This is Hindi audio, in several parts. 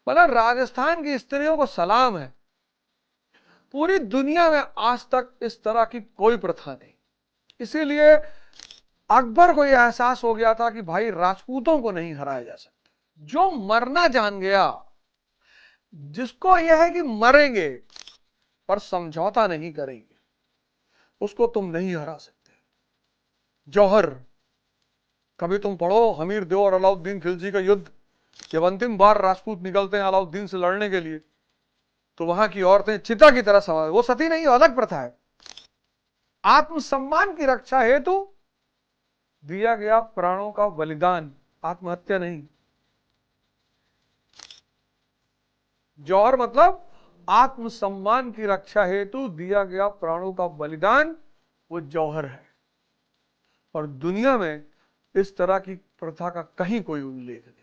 मतलब राजस्थान की स्त्रियों को सलाम है, पूरी दुनिया में आज तक इस तरह की कोई प्रथा नहीं। इसीलिए अकबर को यह एहसास हो गया था कि भाई राजपूतों को नहीं हराया जा सकता। जो मरना जान गया, जिसको यह है कि मरेंगे पर समझौता नहीं करेंगे, उसको तुम नहीं हरा सकते। जौहर, कभी तुम पढ़ो हमीर देव और अलाउद्दीन खिलजी का युद्ध, जब अंतिम बार राजपूत निकलते हैं अलाउद्दीन से लड़ने के लिए, तो वहां की औरतें चिता की तरह सवार, वो सती नहीं, अलग प्रथा है। आत्मसम्मान की रक्षा हेतु दिया गया प्राणों का बलिदान, आत्महत्या नहीं। जौहर मतलब आत्मसम्मान की रक्षा हेतु दिया गया प्राणों का बलिदान, वो जौहर है। और दुनिया में इस तरह की प्रथा का कहीं कोई उल्लेख नहीं।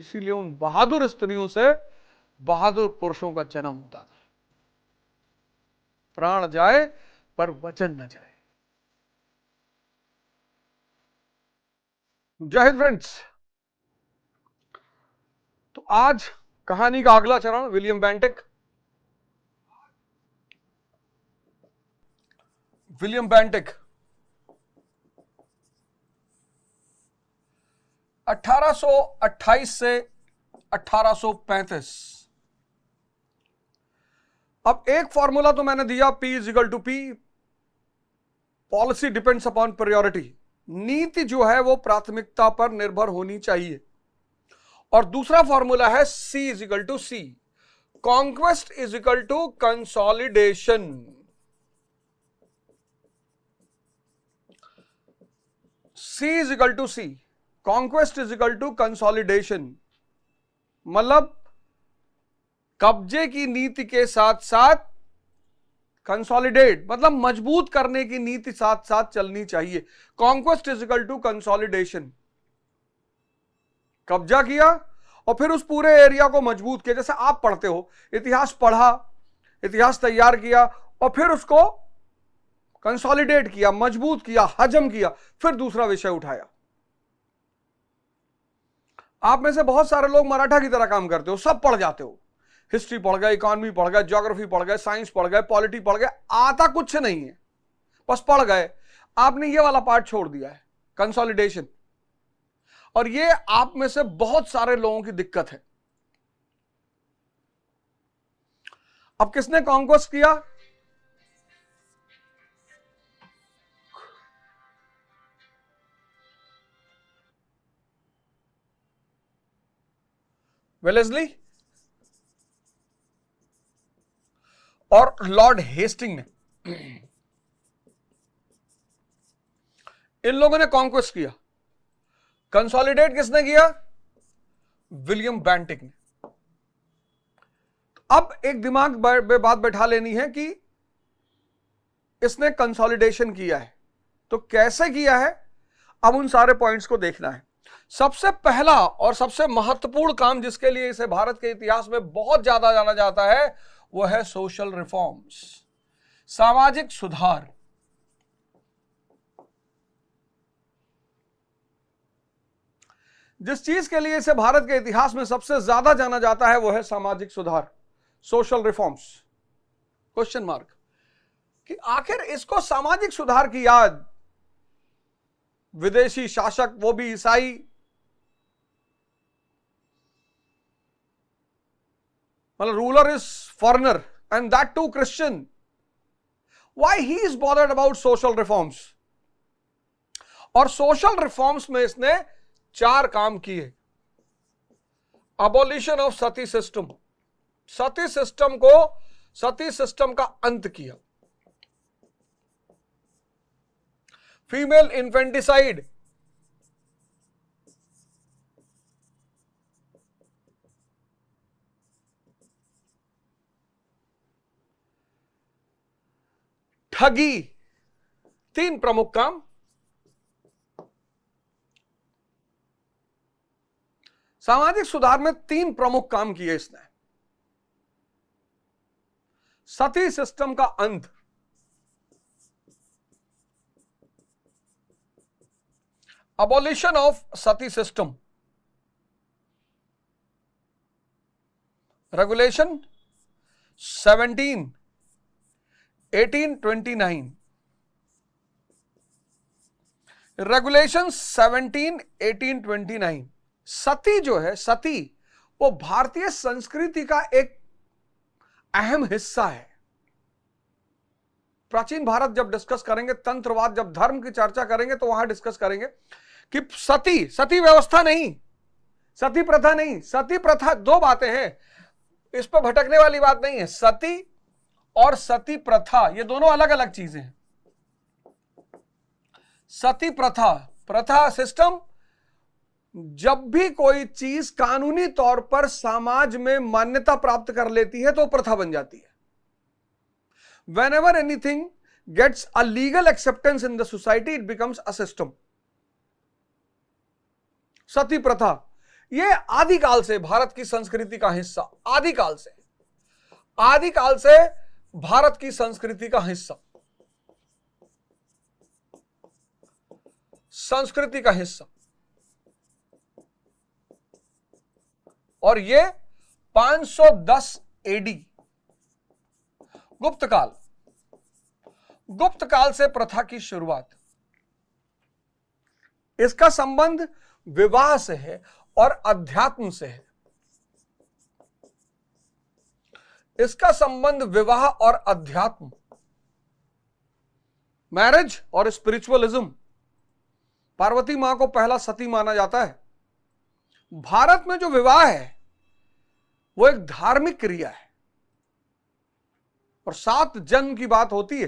इसीलिए उन बहादुर स्त्रियों से बहादुर पुरुषों का जन्म होता था। प्राण जाए पर वचन न जाए। जय हिंद फ्रेंड्स। तो आज कहानी का अगला चरण विलियम बेंटिक। विलियम बेंटिक 1828 से 1835। अब एक फॉर्मूला तो मैंने दिया, P is equal to P, policy depends upon priority. नीति जो है वो प्राथमिकता पर निर्भर होनी चाहिए। और दूसरा फॉर्मूला है C is equal to C, conquest is equal to consolidation. C is equal to C, conquest is equal to consolidation. मतलब कब्जे की नीति के साथ साथ कंसोलिडेट, मतलब मजबूत करने की नीति साथ साथ चलनी चाहिए। Conquest is equal to consolidation. कब्जा किया और फिर उस पूरे एरिया को मजबूत किया। जैसे आप पढ़ते हो, इतिहास पढ़ा, इतिहास तैयार किया और फिर उसको कंसोलिडेट किया, मजबूत किया, हजम किया, फिर दूसरा विषय उठाया। आप में से बहुत सारे लोग मराठा की तरह काम करते हो, सब पढ़ जाते हो, हिस्ट्री पढ़ गए, इकोनॉमी पढ़ गए, ज्योग्राफी पढ़ गए, साइंस पढ़ गए, पॉलिटी पढ़ गए, आता कुछ नहीं है, बस पढ़ गए। आपने ये वाला पार्ट छोड़ दिया है, कंसोलिडेशन। और ये आप में से बहुत सारे लोगों की दिक्कत है। अब किसने कॉन्क्वेस्ट किया? वेलेस्ली और लॉर्ड हेस्टिंग ने, इन लोगों ने कॉन्क्वेस्ट किया। कंसोलिडेट किसने किया? विलियम बेंटिक ने। अब एक दिमाग में बात बैठा लेनी है कि इसने कंसोलिडेशन किया है, तो कैसे किया है? अब उन सारे पॉइंट्स को देखना है। सबसे पहला और सबसे महत्वपूर्ण काम जिसके लिए इसे भारत के इतिहास में बहुत ज्यादा जाना जाता है, वो है सोशल रिफॉर्म्स, सामाजिक सुधार। जिस चीज के लिए इसे भारत के इतिहास में सबसे ज्यादा जाना जाता है वो है सामाजिक सुधार, सोशल रिफॉर्म्स। क्वेश्चन मार्क कि आखिर इसको सामाजिक सुधार की याद विदेशी शासक, वो भी ईसाई, मतलब ruler is foreigner and that too Christian, why he is bothered about social reforms? और सोशल रिफॉर्म्स में इसने 4 काम किए। Abolition of sati system, sati system का अंत किया। फीमेल इन्फेंटिसाइड, ठगी, 3 प्रमुख काम। सामाजिक सुधार में 3 प्रमुख काम किए इसने। सती सिस्टम का अंत, abolition of sati system, regulation 17 1829, regulation 17 1829। सती जो है, सती वो भारतीय संस्कृति का एक अहम हिस्सा है। प्राचीन भारत जब डिस्कस करेंगे, तंत्रवाद, जब धर्म की चर्चा करेंगे तो वहां डिस्कस करेंगे कि सती, सती व्यवस्था नहीं, सती प्रथा नहीं। सती प्रथा दो बातें हैं, इस पर भटकने वाली बात नहीं है। सती और सती प्रथा ये दोनों अलग अलग चीजें हैं। सती प्रथा, प्रथा सिस्टम, जब भी कोई चीज कानूनी तौर पर समाज में मान्यता प्राप्त कर लेती है तो प्रथा बन जाती है। Whenever anything gets a legal acceptance in the society, it becomes a system. सती प्रथा ये आदिकाल से भारत की संस्कृति का हिस्सा, आदिकाल से भारत की संस्कृति का हिस्सा, संस्कृति का हिस्सा। और ये 510 एडी गुप्त काल से प्रथा की शुरुआत। इसका संबंध विवाह से है और अध्यात्म से है। इसका संबंध विवाह और अध्यात्म, मैरिज और स्पिरिचुअलिज्म। पार्वती मां को पहला सती माना जाता है। भारत में जो विवाह है वो एक धार्मिक क्रिया है और 7 जन्म की बात होती है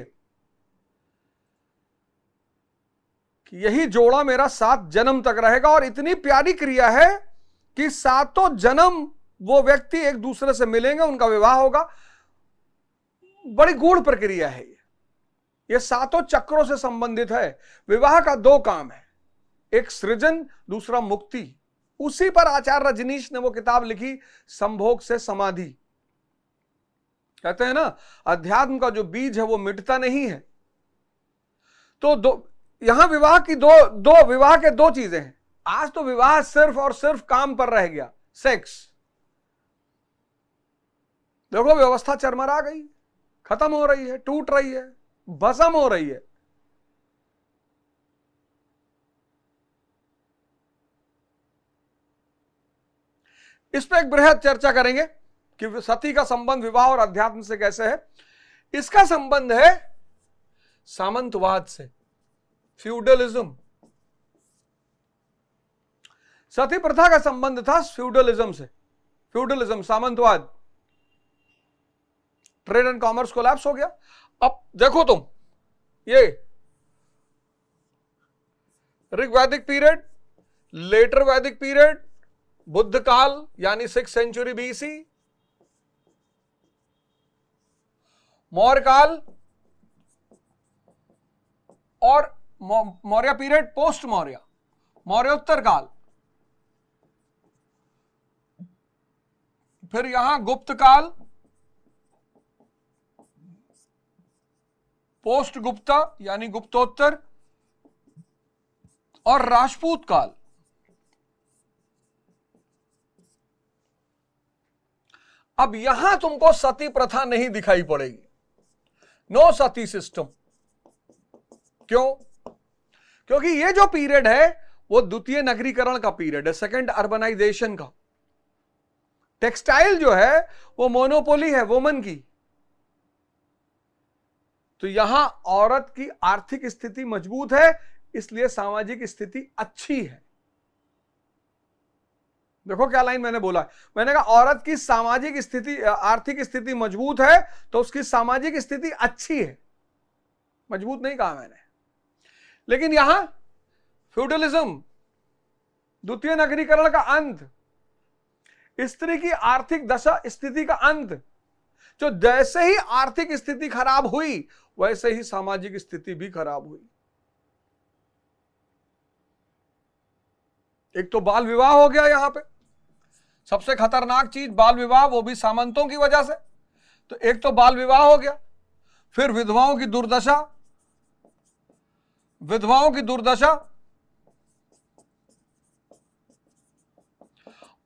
कि यही जोड़ा मेरा 7 जन्म तक रहेगा। और इतनी प्यारी क्रिया है कि 7 जन्म वो व्यक्ति एक दूसरे से मिलेंगे, उनका विवाह होगा। बड़ी गूढ़ प्रक्रिया है ये 7 चक्रों से संबंधित है। विवाह का 2 काम है, एक सृजन, दूसरा मुक्ति। उसी पर आचार्य रजनीश ने वो किताब लिखी, संभोग से समाधि। कहते हैं ना, अध्यात्म का जो बीज है वो मिटता नहीं है। तो यहां विवाह की विवाह के 2 चीजें हैं। आज तो विवाह सिर्फ और सिर्फ काम पर रह गया, सेक्स। देखो व्यवस्था चरमरा गई, खत्म हो रही है, टूट रही है, भस्म हो रही है। इस पर एक बृहद चर्चा करेंगे कि सती का संबंध विवाह और अध्यात्म से कैसे है। इसका संबंध है सामंतवाद से, फ्यूडलिज्म। सती प्रथा का संबंध था फ्यूडलिज्म से, फ्यूडलिज्म, सामंतवाद। ट्रेड एंड कॉमर्स कोलैप्स हो गया। अब देखो तुम, ये ऋग्वैदिक period, later Vedic period, Buddha काल यानी 6th सेंचुरी BC, मौर्य काल और मौर्य पीरियड, पोस्ट मौर्य, मौर्योत्तर काल, फिर यहां गुप्त काल, पोस्ट गुप्ता यानी गुप्तोत्तर, और राजपूत काल। अब यहां तुमको सती प्रथा नहीं दिखाई पड़ेगी, नो सती सिस्टम। क्यों? क्योंकि ये जो पीरियड है वो द्वितीय नगरीकरण का पीरियड है, सेकंड अर्बनाइजेशन का। टेक्सटाइल जो है वो मोनोपोली है वुमन की। तो यहां औरत की आर्थिक स्थिति मजबूत है, इसलिए सामाजिक स्थिति अच्छी है। देखो क्या लाइन मैंने बोला, मैंने कहा औरत की सामाजिक स्थिति, आर्थिक स्थिति मजबूत है तो उसकी सामाजिक स्थिति अच्छी है, मजबूत नहीं कहा मैंने। लेकिन यहां फ्यूडलिज्म, द्वितीय नगरीकरण का अंत, स्त्री की आर्थिक दशा स्थिति का अंत। जो जैसे ही आर्थिक स्थिति खराब हुई वैसे ही सामाजिक स्थिति भी खराब हुई। एक तो बाल विवाह हो गया, यहां पे सबसे खतरनाक चीज बाल विवाह, वो भी सामंतों की वजह से। तो एक तो बाल विवाह हो गया, फिर विधवाओं की दुर्दशा, विधवाओं की दुर्दशा,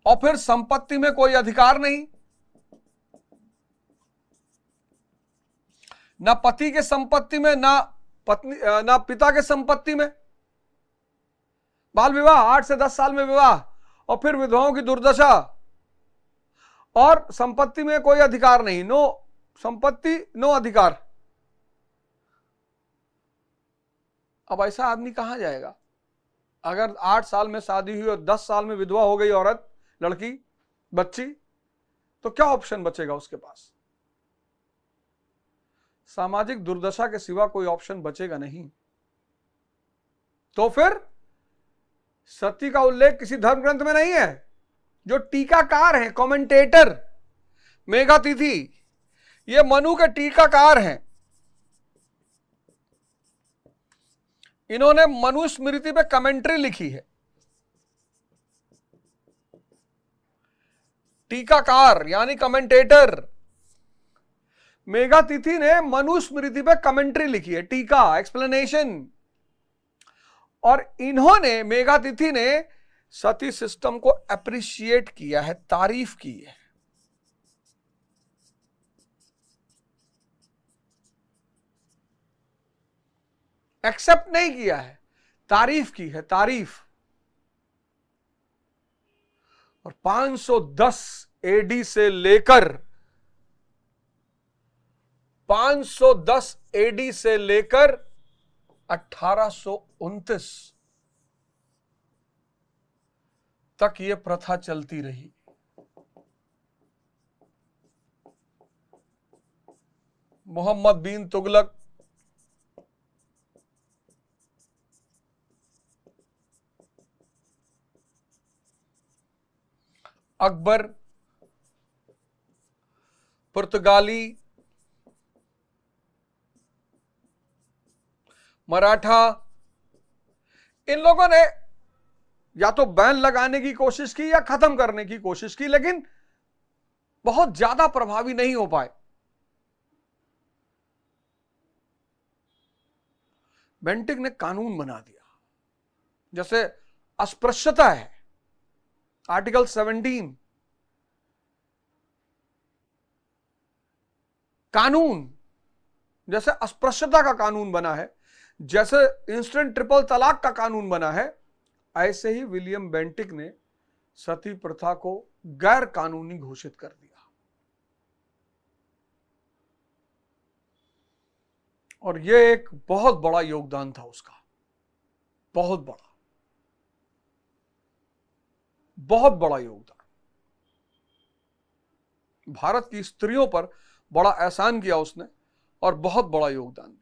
और फिर संपत्ति में कोई अधिकार नहीं, ना पति के संपत्ति में, ना पत्नी, ना पिता के संपत्ति में। बाल विवाह, 8 से 10 साल में विवाह, और फिर विधवाओं की दुर्दशा, और संपत्ति में कोई अधिकार नहीं, नो संपत्ति नो अधिकार। अब ऐसा आदमी कहां जाएगा? अगर 8 साल में शादी हुई और 10 साल में विधवा हो गई औरत, लड़की, बच्ची, तो क्या ऑप्शन बचेगा उसके पास? सामाजिक दुर्दशा के सिवा कोई ऑप्शन बचेगा नहीं। तो फिर सती का उल्लेख किसी धर्म ग्रंथ में नहीं है। जो टीकाकार हैं, कमेंटेटर, मेघातिथि, ये मनु के टीकाकार हैं। इन्होंने मनुस्मृति पे कमेंट्री लिखी है। टीकाकार यानी कमेंटेटर, मेघातिथि ने मनुस्मृति पे कमेंट्री लिखी है, टीका, एक्सप्लेनेशन। और इन्होंने, मेघातिथि ने सती सिस्टम को अप्रिशिएट किया है, तारीफ की है। एक्सेप्ट नहीं किया है, तारीफ की है, तारीफ। और 510 एडी से लेकर 510 एडी से लेकर 1829 तक यह प्रथा चलती रही। मोहम्मद बिन तुगलक, अकबर, पुर्तगाली, मराठा, इन लोगों ने या तो बैन लगाने की कोशिश की या खत्म करने की कोशिश की, लेकिन बहुत ज्यादा प्रभावी नहीं हो पाए। बेंटिक ने कानून बना दिया, जैसे अस्पृश्यता है, आर्टिकल 17, कानून जैसे अस्पृश्यता का कानून बना है, जैसे इंस्टेंट ट्रिपल तलाक का कानून बना है, ऐसे ही विलियम बेंटिक ने सती प्रथा को गैर कानूनी घोषित कर दिया। और यह एक बहुत बड़ा योगदान था उसका, बहुत बड़ा, बहुत बड़ा योगदान। भारत की स्त्रियों पर बड़ा एहसान किया उसने और बहुत बड़ा योगदान दिया।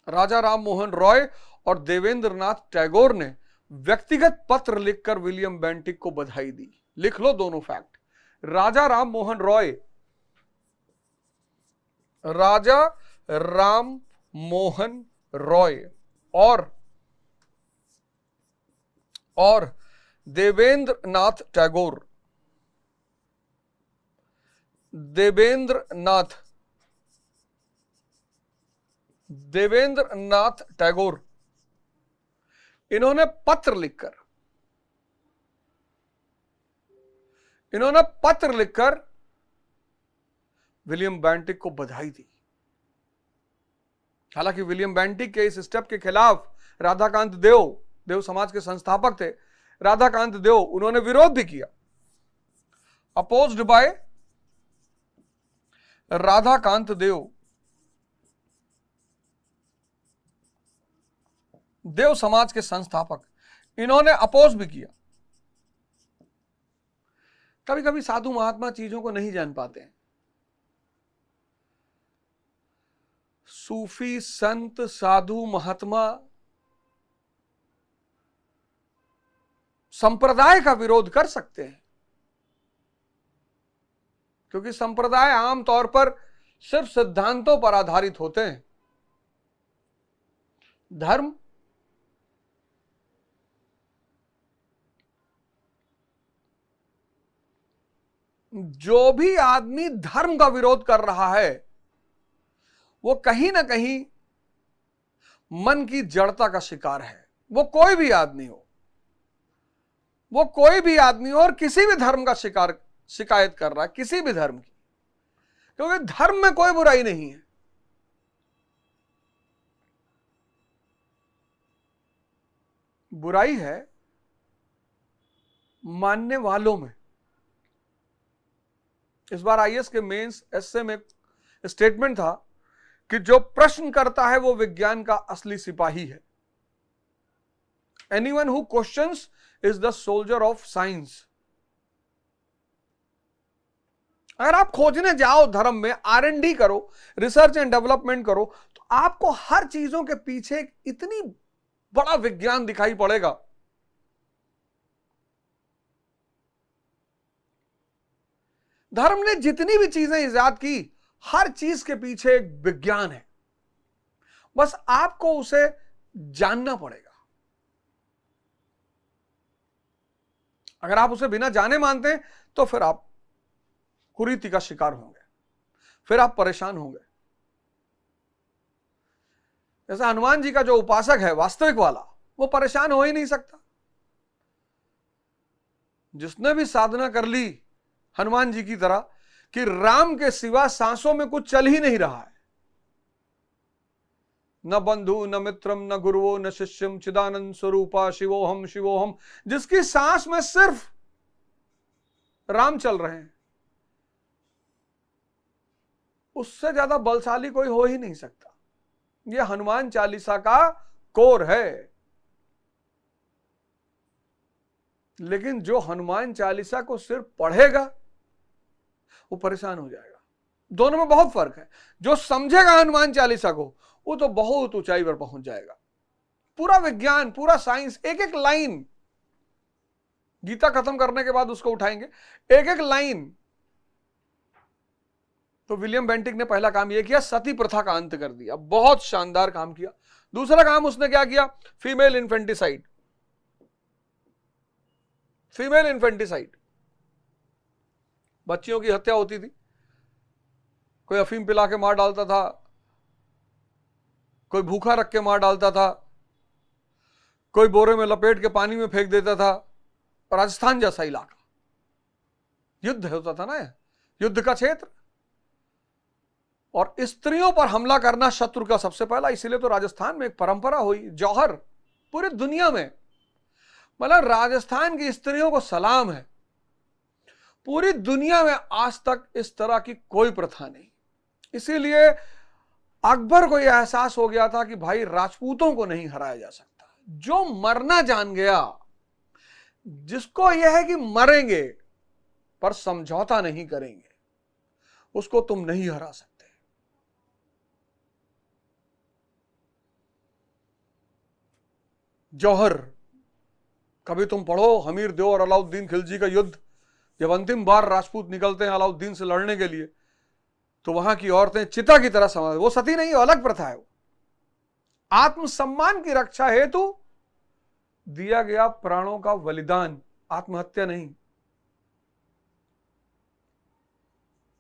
राजा राम मोहन रॉय और देवेंद्र नाथ टैगोर ने व्यक्तिगत पत्र लिखकर विलियम बेंटिक को बधाई दी। लिख लो दोनों फैक्ट। राजा राम मोहन रॉय, राजा राम मोहन रॉय और देवेंद्र नाथ टैगोर, देवेंद्र नाथ टैगोर, इन्होंने पत्र लिखकर विलियम बेंटिक को बधाई दी। हालांकि विलियम बेंटिक के इस स्टेप के खिलाफ राधाकांत देव समाज के संस्थापक थे, राधाकांत देव, उन्होंने विरोध भी किया। अपोज्ड बाय राधाकांत देव समाज के संस्थापक, इन्होंने अपोज भी किया। कभी कभी साधु महात्मा चीजों को नहीं जान पाते हैं। सूफी संत साधु महात्मा संप्रदाय का विरोध कर सकते हैं, क्योंकि संप्रदाय आमतौर पर सिर्फ सिद्धांतों पर आधारित होते हैं। धर्म जो भी आदमी धर्म का विरोध कर रहा है वो कहीं ना कहीं मन की जड़ता का शिकार है। वो कोई भी आदमी हो, और किसी भी धर्म का शिकायत कर रहा है, किसी भी धर्म की, क्योंकि धर्म में कोई बुराई नहीं है। बुराई है मानने वालों में। इस बार आईएएस के मेंस एसए में स्टेटमेंट था कि जो प्रश्न करता है वो विज्ञान का असली सिपाही है। Anyone who questions is the soldier of science. अगर आप खोजने जाओ धर्म में, R&D करो, रिसर्च एंड डेवलपमेंट करो, तो आपको हर चीजों के पीछे इतनी बड़ा विज्ञान दिखाई पड़ेगा। धर्म ने जितनी भी चीजें इजाद की, हर चीज के पीछे एक विज्ञान है, बस आपको उसे जानना पड़ेगा। अगर आप उसे बिना जाने मानते हैं तो फिर आप कुरीति का शिकार होंगे, फिर आप परेशान होंगे। जैसे हनुमान जी का जो उपासक है वास्तविक वाला, वो परेशान हो ही नहीं सकता। जिसने भी साधना कर ली हनुमान जी की तरह कि राम के सिवा सांसों में कुछ चल ही नहीं रहा है, न बंधु न मित्रम न गुरुओ न शिष्यम चिदानंद स्वरूपा शिवोहम शिवोहम, जिसकी सांस में सिर्फ राम चल रहे हैं, उससे ज्यादा बलशाली कोई हो ही नहीं सकता। यह हनुमान चालीसा का कोर है। लेकिन जो हनुमान चालीसा को सिर्फ पढ़ेगा वो परेशान हो जाएगा। दोनों में बहुत फर्क है। जो समझेगा हनुमान चालीसा को, वो तो बहुत ऊंचाई पर पहुंच जाएगा। पूरा विज्ञान, पूरा साइंस, एक एक लाइन, गीता खत्म करने के बाद उसको उठाएंगे, एक एक लाइन। तो विलियम बेंटिक ने पहला काम यह किया, सती प्रथा का अंत कर दिया। बहुत शानदार काम किया। दूसरा काम उसने क्या किया, फीमेल इन्फेंटिसाइड। फीमेल इन्फेंटिसाइड, बच्चियों की हत्या होती थी। कोई अफीम पिला के मार डालता था, कोई भूखा रख के मार डालता था, कोई बोरे में लपेट के पानी में फेंक देता था। राजस्थान जैसा इलाका, युद्ध होता था ना, युद्ध का क्षेत्र, और स्त्रियों पर हमला करना शत्रु का सबसे पहला। इसीलिए तो राजस्थान में एक परंपरा हुई, जौहर, पूरी दुनिया में, मतलब राजस्थान की स्त्रियों को सलाम है। पूरी दुनिया में आज तक इस तरह की कोई प्रथा नहीं। इसीलिए अकबर को यह एहसास हो गया था कि भाई राजपूतों को नहीं हराया जा सकता। जो मरना जान गया, जिसको यह है कि मरेंगे पर समझौता नहीं करेंगे, उसको तुम नहीं हरा सकते। जौहर, कभी तुम पढ़ो हमीर देव और अलाउद्दीन खिलजी का युद्ध। जब अंतिम बार राजपूत निकलते हैं अलाउद्दीन से लड़ने के लिए, तो वहां की औरतें चिता की तरह समाज, वो सती नहीं, अलग प्रथा है। वो आत्मसम्मान की रक्षा हेतु दिया गया प्राणों का बलिदान, आत्महत्या नहीं।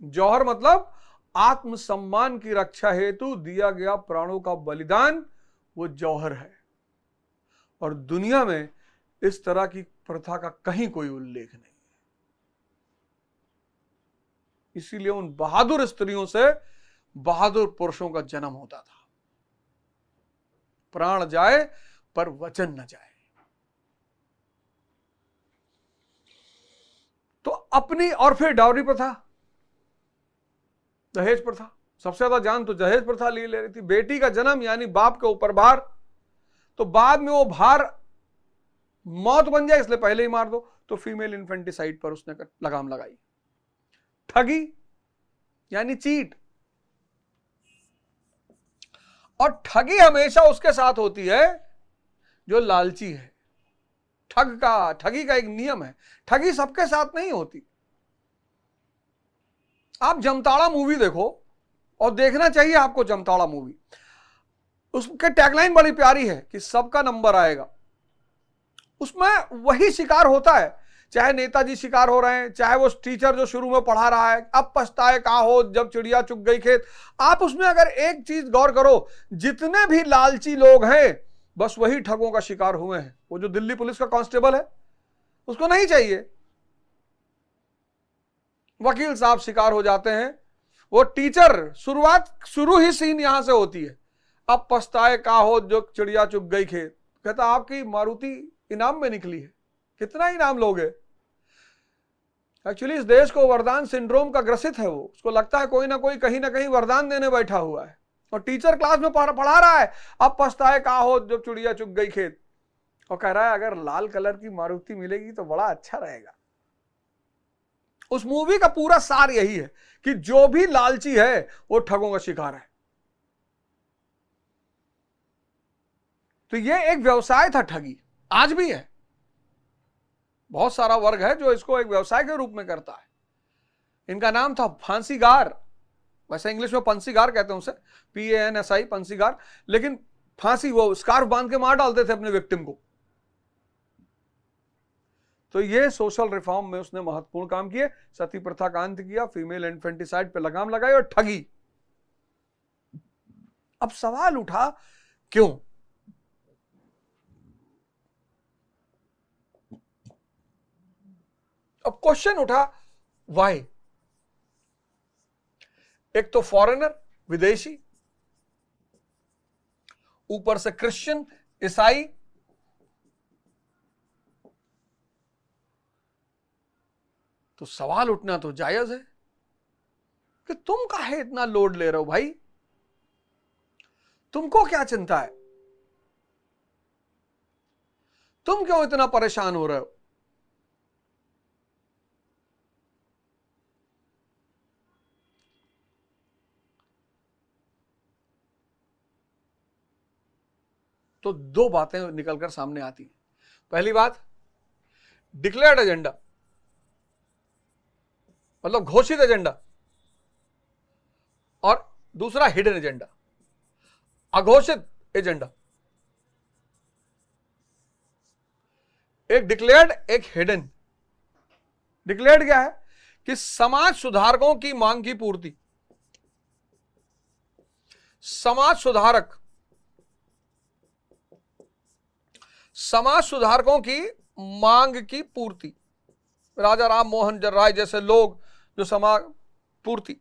जौहर मतलब आत्मसम्मान की रक्षा हेतु दिया गया प्राणों का बलिदान, वो जौहर है। और दुनिया में इस तरह की प्रथा का कहीं कोई उल्लेख नहीं। इसीलिए उन बहादुर स्त्रियों से बहादुर पुरुषों का जन्म होता था। प्राण जाए पर वचन न जाए। तो अपनी, और फिर डाउरी प्रथा, दहेज प्रथा, सबसे ज्यादा जान तो दहेज प्रथा ले रही थी। बेटी का जन्म यानी बाप के ऊपर भार, तो बाद में वो भार मौत बन जाए इसलिए पहले ही मार दो। तो फीमेल इन्फेंटिसाइड पर उसने लगाम लगाई। ठगी यानी चीट, और ठगी हमेशा उसके साथ होती है जो लालची है। ठगी का एक नियम है, ठगी सबके साथ नहीं होती। आप जमताड़ा मूवी देखो, और देखना चाहिए आपको जमताड़ा मूवी। उसके टैगलाइन बड़ी प्यारी है कि सबका नंबर आएगा। उसमें वही शिकार होता है, चाहे नेताजी शिकार हो रहे हैं, चाहे वो टीचर जो शुरू में पढ़ा रहा है, अब पछताए का हो जब चिड़िया चुग गई खेत। आप उसमें अगर एक चीज गौर करो, जितने भी लालची लोग हैं बस वही ठगों का शिकार हुए हैं। वो जो दिल्ली पुलिस का कांस्टेबल है, उसको नहीं चाहिए, वकील साहब शिकार हो जाते हैं। वो टीचर, शुरू ही सीन यहां से होती है, अब पछताए का हो जो चिड़िया चुग गई खेत। कहता आपकी मारुति इनाम में निकली है, कितना इनाम लोगे? एक्चुअली इस देश को वरदान सिंड्रोम का ग्रसित है वो, उसको लगता है कोई ना कोई कहीं ना कहीं वरदान देने बैठा हुआ है और टीचर क्लास में पढ़ा रहा है, अब पछताए का हो जब चिड़िया चुग गई खेत, और कह रहा है अगर लाल कलर की मारुति मिलेगी तो बड़ा अच्छा रहेगा। उस मूवी का पूरा सार यही है कि जो भी लालची है वो ठगों का शिकार है। तो ये एक व्यवसाय था ठगी, आज भी है। बहुत सारा वर्ग है जो इसको एक व्यवसाय के रूप में करता है। इनका नाम था फांसीगार, वैसे इंग्लिश में पंसीगार कहते हैं उसे, PANSI, पंसीगार, लेकिन फांसी वो स्कार्फ बांध के मार डालते थे अपने विक्टिम को। तो ये सोशल रिफॉर्म में उसने महत्वपूर्ण काम किए, सती प्रथा का अंत किया, फीमेल इन्फेंटिसाइड पे लगाम लगाई और ठगी। अब सवाल उठा क्यों? अब क्वेश्चन उठा वाई। एक तो फॉरेनर, विदेशी, ऊपर से क्रिश्चियन, ईसाई, तो सवाल उठना तो जायज है कि तुम काहे इतना लोड ले रहे हो भाई, तुमको क्या चिंता है, तुम क्यों इतना परेशान हो रहे हो? तो दो बातें निकलकर सामने आती हैं। पहली बात, डिक्लेयर्ड एजेंडा मतलब घोषित एजेंडा, और दूसरा हिडन एजेंडा, अघोषित एजेंडा। एक डिक्लेयर्ड, एक हिडन। डिक्लेयर्ड क्या है कि समाज सुधारकों की मांग की पूर्ति, समाज सुधारकों की मांग की पूर्ति, राजा राम मोहन राय जैसे लोग जो समाज पूर्ति।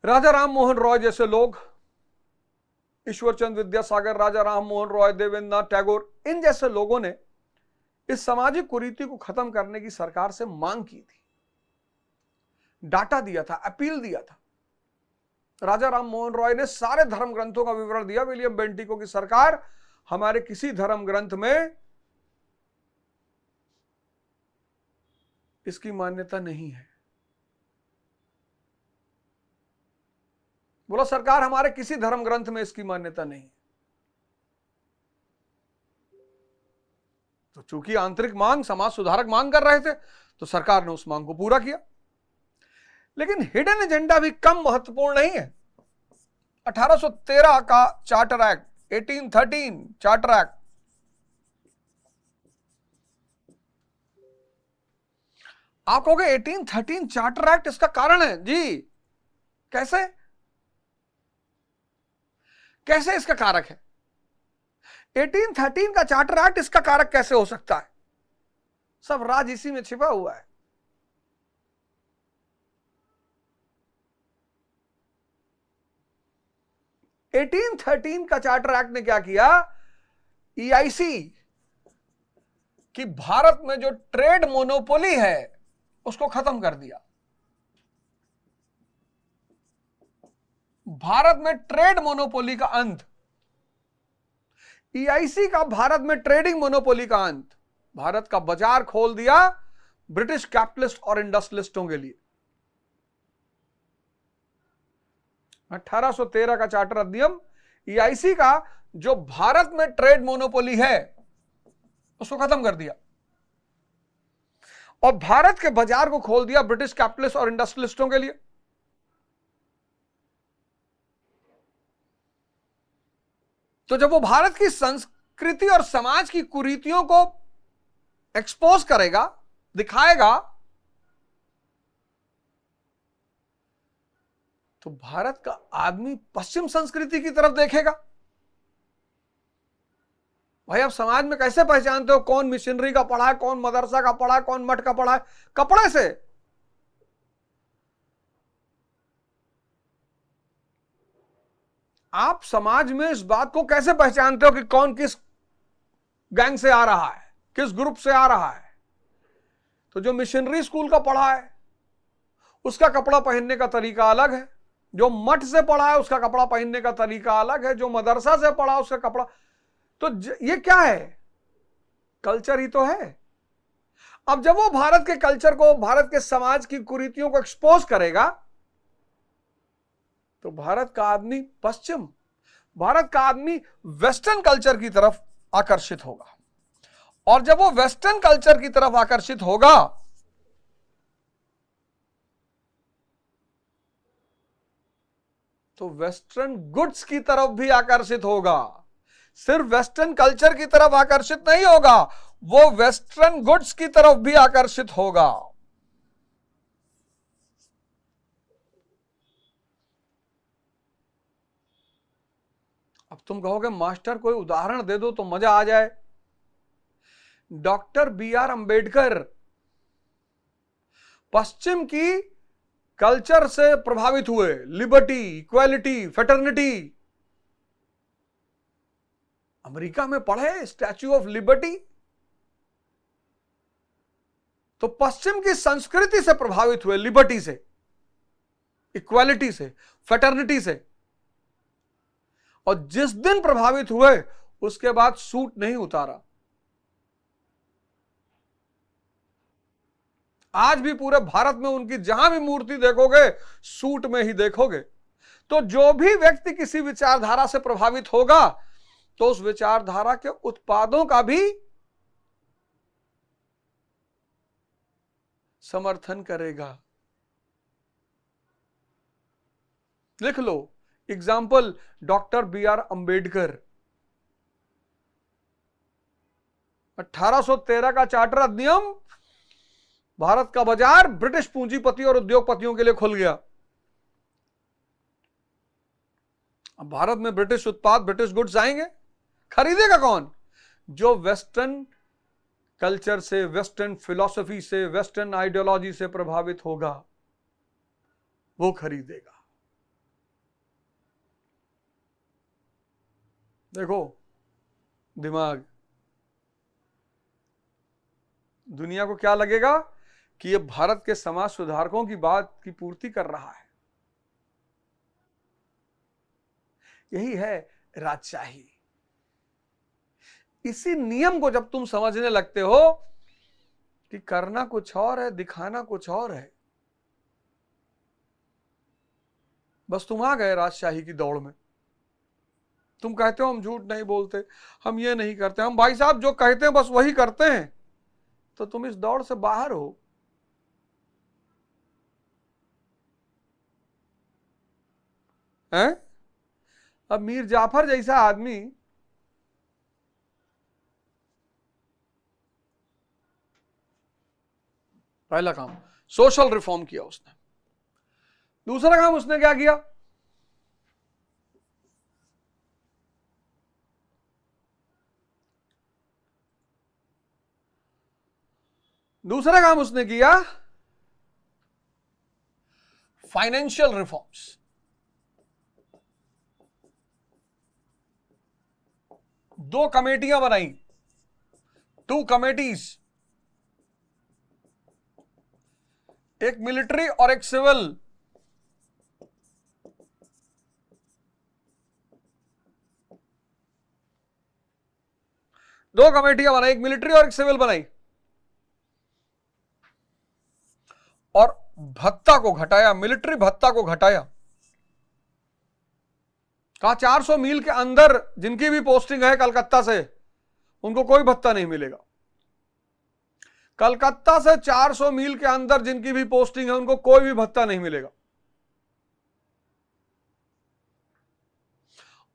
राजा राम मोहन रॉय जैसे लोग, ईश्वरचंद विद्यासागर, राजा राम मोहन रॉय, देवेंद्र नाथ टैगोर, इन जैसे लोगों ने इस सामाजिक कुरीति को खत्म करने की सरकार से मांग की थी, डाटा दिया था, अपील दिया था। राजा राम मोहन रॉय ने सारे धर्म ग्रंथों का विवरण दिया विलियम बेंटिको की सरकार हमारे किसी धर्म ग्रंथ में इसकी मान्यता नहीं है। बोला सरकार हमारे किसी धर्म ग्रंथ में इसकी मान्यता नहीं है। तो चूंकि आंतरिक मांग समाज सुधारक मांग कर रहे थे तो सरकार ने उस मांग को पूरा किया। लेकिन हिडन एजेंडा भी कम महत्वपूर्ण नहीं है। 1813 का चार्टर एक्ट, 1813 चार्टर एक्ट, आप कहोगे 1813 चार्टर एक्ट इसका कारण है जी, कैसे कैसे इसका कारक है? 1813 का चार्टर एक्ट इसका कारक कैसे हो सकता है? सब राज इसी में छिपा हुआ है। एटीन 13 का चार्टर एक्ट ने क्या किया? EIC कि भारत में जो ट्रेड मोनोपोली है उसको खत्म कर दिया। भारत में ट्रेड मोनोपोली का अंत, EIC का भारत में ट्रेडिंग मोनोपोली का अंत, भारत का बाजार खोल दिया ब्रिटिश कैपिटलिस्ट और इंडस्ट्रियलिस्टों के लिए। 1813 का चार्टर अधिनियम EIC का जो भारत में ट्रेड मोनोपोली है उसको खत्म कर दिया और भारत के बाजार को खोल दिया ब्रिटिश कैपिटलिस्ट और इंडस्ट्रियलिस्टों के लिए। तो जब वो भारत की संस्कृति और समाज की कुरीतियों को एक्सपोज करेगा, दिखाएगा, तो भारत का आदमी पश्चिम संस्कृति की तरफ देखेगा। भाई आप समाज में कैसे पहचानते हो कौन मिशनरी का पढ़ा है, कौन मदरसा का पढ़ा है, कौन मठ का पढ़ा है? कपड़े से। आप समाज में इस बात को कैसे पहचानते हो कि कौन किस गैंग से आ रहा है, किस ग्रुप से आ रहा है? तो जो मिशनरी स्कूल का पढ़ा है उसका कपड़ा पहनने का तरीका अलग है, जो मठ से पढ़ा है उसका कपड़ा पहनने का तरीका अलग है, जो मदरसा से पढ़ा उसका कपड़ा। तो ये क्या है? कल्चर ही तो है। अब जब वो भारत के कल्चर को, भारत के समाज की कुरीतियों को एक्सपोज करेगा, तो भारत का आदमी पश्चिम, भारत का आदमी वेस्टर्न कल्चर की तरफ आकर्षित होगा। और जब वो वेस्टर्न कल्चर की तरफ आकर्षित होगा तो वेस्टर्न गुड्स की तरफ भी आकर्षित होगा। सिर्फ वेस्टर्न कल्चर की तरफ आकर्षित नहीं होगा, वो वेस्टर्न गुड्स की तरफ भी आकर्षित होगा। अब तुम कहोगे मास्टर कोई उदाहरण दे दो तो मजा आ जाए। Doctor B.R. अंबेडकर पश्चिम की कल्चर से प्रभावित हुए, लिबर्टी, इक्वालिटी, फेटर्निटी। अमेरिका में पढ़े स्टैच्यू ऑफ लिबर्टी, तो पश्चिम की संस्कृति से प्रभावित हुए, लिबर्टी से, इक्वालिटी से, फेटर्निटी से। और जिस दिन प्रभावित हुए उसके बाद सूट नहीं उतारा। आज भी पूरे भारत में उनकी जहां भी मूर्ति देखोगे सूट में ही देखोगे। तो जो भी व्यक्ति किसी विचारधारा से प्रभावित होगा तो उस विचारधारा के उत्पादों का भी समर्थन करेगा। लिख लो एग्जाम्पल, डॉक्टर B.R. अंबेडकर। 1813 का चार्टर अधिनियम, भारत का बाजार ब्रिटिश पूंजीपति और उद्योगपतियों के लिए खुल गया। अब भारत में ब्रिटिश उत्पाद, ब्रिटिश गुड्स आएंगे, खरीदेगा कौन? जो वेस्टर्न कल्चर से, वेस्टर्न फिलॉसफी से, वेस्टर्न आइडियोलॉजी से प्रभावित होगा, वो खरीदेगा। देखो दिमाग, दुनिया को क्या लगेगा कि ये भारत के समाज सुधारकों की बात की पूर्ति कर रहा है। यही है राजशाही। इसी नियम को जब तुम समझने लगते हो कि करना कुछ और है, दिखाना कुछ और है, बस तुम आ गए राजशाही की दौड़ में। तुम कहते हो हम झूठ नहीं बोलते, हम ये नहीं करते, हम भाई साहब जो कहते हैं बस वही करते हैं, तो तुम इस दौड़ से बाहर हो। हैं? अब मीर जाफर जैसा आदमी पहला काम सोशल रिफॉर्म किया उसने। दूसरा काम उसने क्या किया? दूसरा काम उसने किया फाइनेंशियल रिफॉर्म्स। दो कमेटियां बनाई, 2 कमेटीज, एक मिलिट्री और एक सिविल। दो कमेटियां बनाई, एक मिलिट्री और एक सिविल बनाई, और भत्ता को घटाया, मिलिट्री भत्ता को घटाया। कहा 400 मील के अंदर जिनकी भी पोस्टिंग है कलकत्ता से, उनको कोई भत्ता नहीं मिलेगा। कलकत्ता से 400 मील के अंदर जिनकी भी पोस्टिंग है उनको कोई भी भत्ता नहीं मिलेगा।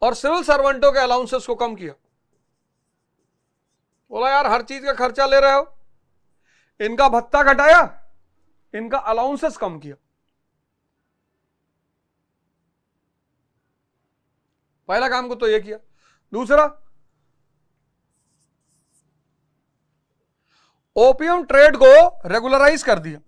और सिविल सर्वेंटों के अलाउंसेस को कम किया। बोला यार हर चीज का खर्चा ले रहे हो, इनका भत्ता घटाया, इनका अलाउंसेस कम किया। पहला काम को तो यह किया। दूसरा, ओपियम ट्रेड को रेगुलराइज कर दिया।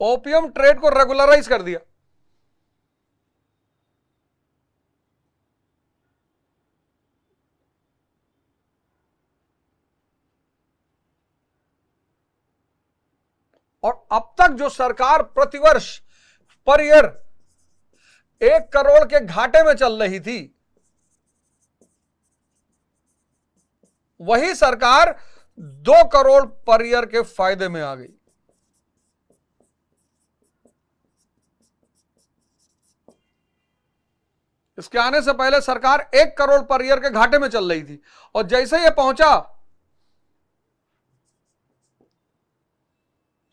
ओपियम ट्रेड को रेगुलराइज कर दिया। और अब तक जो सरकार प्रतिवर्ष पर ईयर 1 करोड़ के घाटे में चल रही थी, वही सरकार 2 करोड़ पर ईयर के फायदे में आ गई। इसके आने से पहले सरकार 1 करोड़ पर ईयर के घाटे में चल रही थी, और जैसे ये पहुंचा,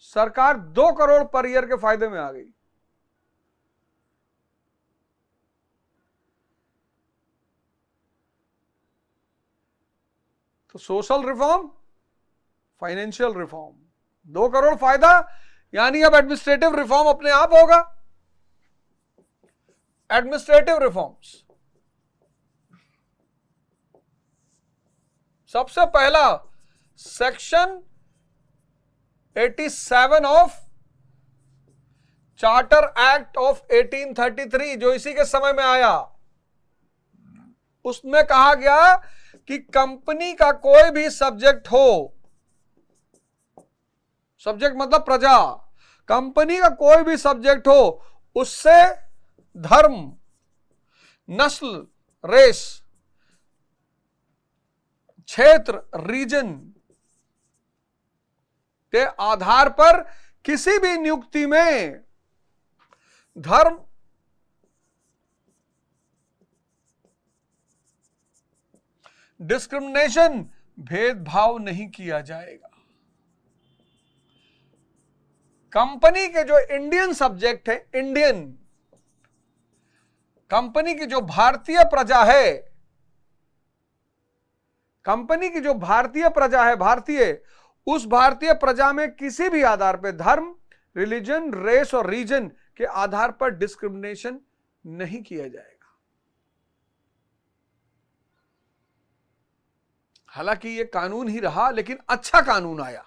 सरकार 2 करोड़ पर ईयर के फायदे में आ गई। तो social reform, financial reform, 2 crore फायदा, यानी अब एडमिनिस्ट्रेटिव रिफॉर्म अपने आप होगा। एडमिनिस्ट्रेटिव रिफॉर्म्स, सबसे पहला section 87 of charter act of 1833, जो इसी के समय में आया, उसमें कहा गया कि कंपनी का कोई भी सब्जेक्ट हो, सब्जेक्ट मतलब प्रजा, कंपनी का कोई भी सब्जेक्ट हो, उससे धर्म, नस्ल, रेस, क्षेत्र, रीजन के आधार पर किसी भी नियुक्ति में धर्म, डिस्क्रिमिनेशन, भेदभाव नहीं किया जाएगा। कंपनी के जो इंडियन सब्जेक्ट है, इंडियन कंपनी की जो भारतीय प्रजा है, कंपनी की जो भारतीय प्रजा है, भारतीय, उस भारतीय प्रजा में किसी भी आधार पर धर्म, रिलीजन, रेस और रीजन के आधार पर डिस्क्रिमिनेशन नहीं किया जाएगा। हालांकि यह कानून ही रहा, लेकिन अच्छा कानून आया।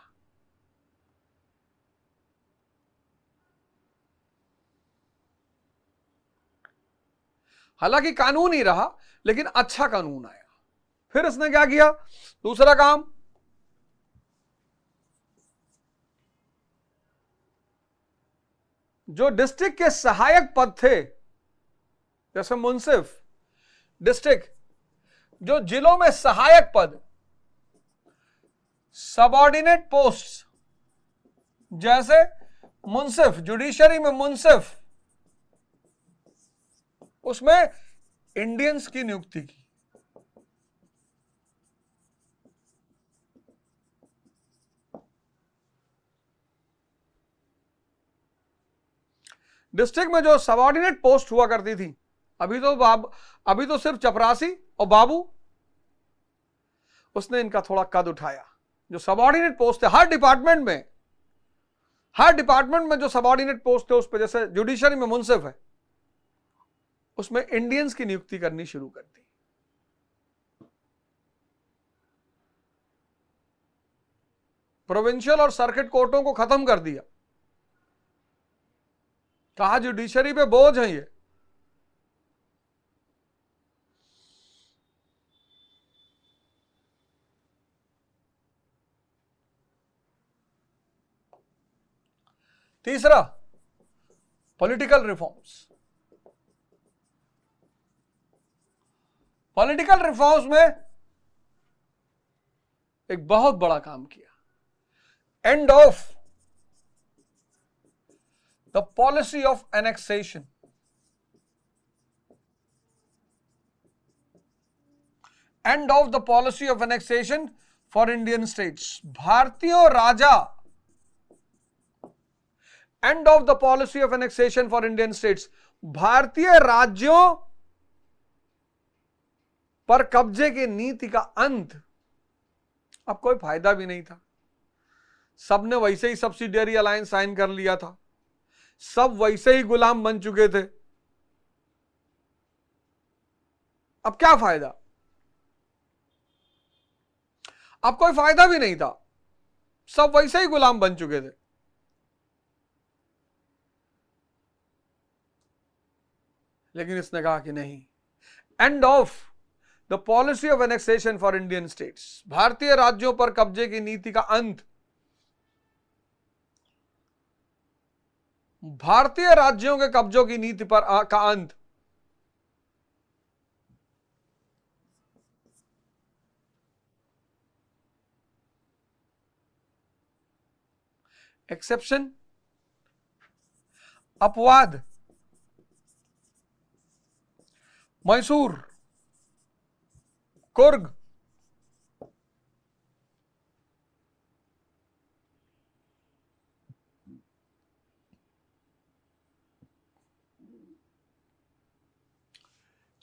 हालांकि कानून ही रहा, लेकिन अच्छा कानून आया। फिर इसने क्या किया? दूसरा काम, जो डिस्ट्रिक्ट के सहायक पद थे, जैसे मुंसिफ, डिस्ट्रिक्ट, जो जिलों में सहायक पद, सबऑर्डिनेट पोस्ट, जैसे मुंसिफ, जुडिशरी में मुंसिफ, उसमें इंडियंस की नियुक्ति की। डिस्ट्रिक्ट में जो सबऑर्डिनेट पोस्ट हुआ करती थी, अभी तो सिर्फ चपरासी और बाबू, उसने इनका थोड़ा कद उठाया। जो सबऑर्डिनेट पोस्ट थे हर डिपार्टमेंट में जो सबऑर्डिनेट पोस्ट थे उस पर, जैसे जुडिशरी में मुंसिफ है, उसमें इंडियंस की नियुक्ति करनी शुरू कर दी। प्रोविंशियल और सर्किट कोर्टों को खत्म कर दिया। कहा जुडिशरी पे बोझ है ये। तीसरा, पॉलिटिकल रिफॉर्म्स। पॉलिटिकल रिफॉर्म्स में एक बहुत बड़ा काम किया। End of the policy of annexation. End of the policy of annexation for Indian states. भारतीय राजा, end of the policy of annexation for Indian states, भारतीय राज्यों पर कब्जे की नीति का अंत। अब कोई फायदा भी नहीं था, सबने वैसे ही सब्सिडियरी अलायंस साइन कर लिया था, सब वैसे ही गुलाम बन चुके थे। अब क्या फायदा? अब कोई फायदा भी नहीं था, सब वैसे ही गुलाम बन चुके थे। लेकिन इसने कहा कि नहीं, and of the policy of annexation for Indian states, भारतीय राज्यों पर कब्जे की नीति का अंत, भारतीय राज्यों के कब्जों की नीति पर का अंत। एक्सेप्शन, अपवाद, मैसूर, कुर्ग,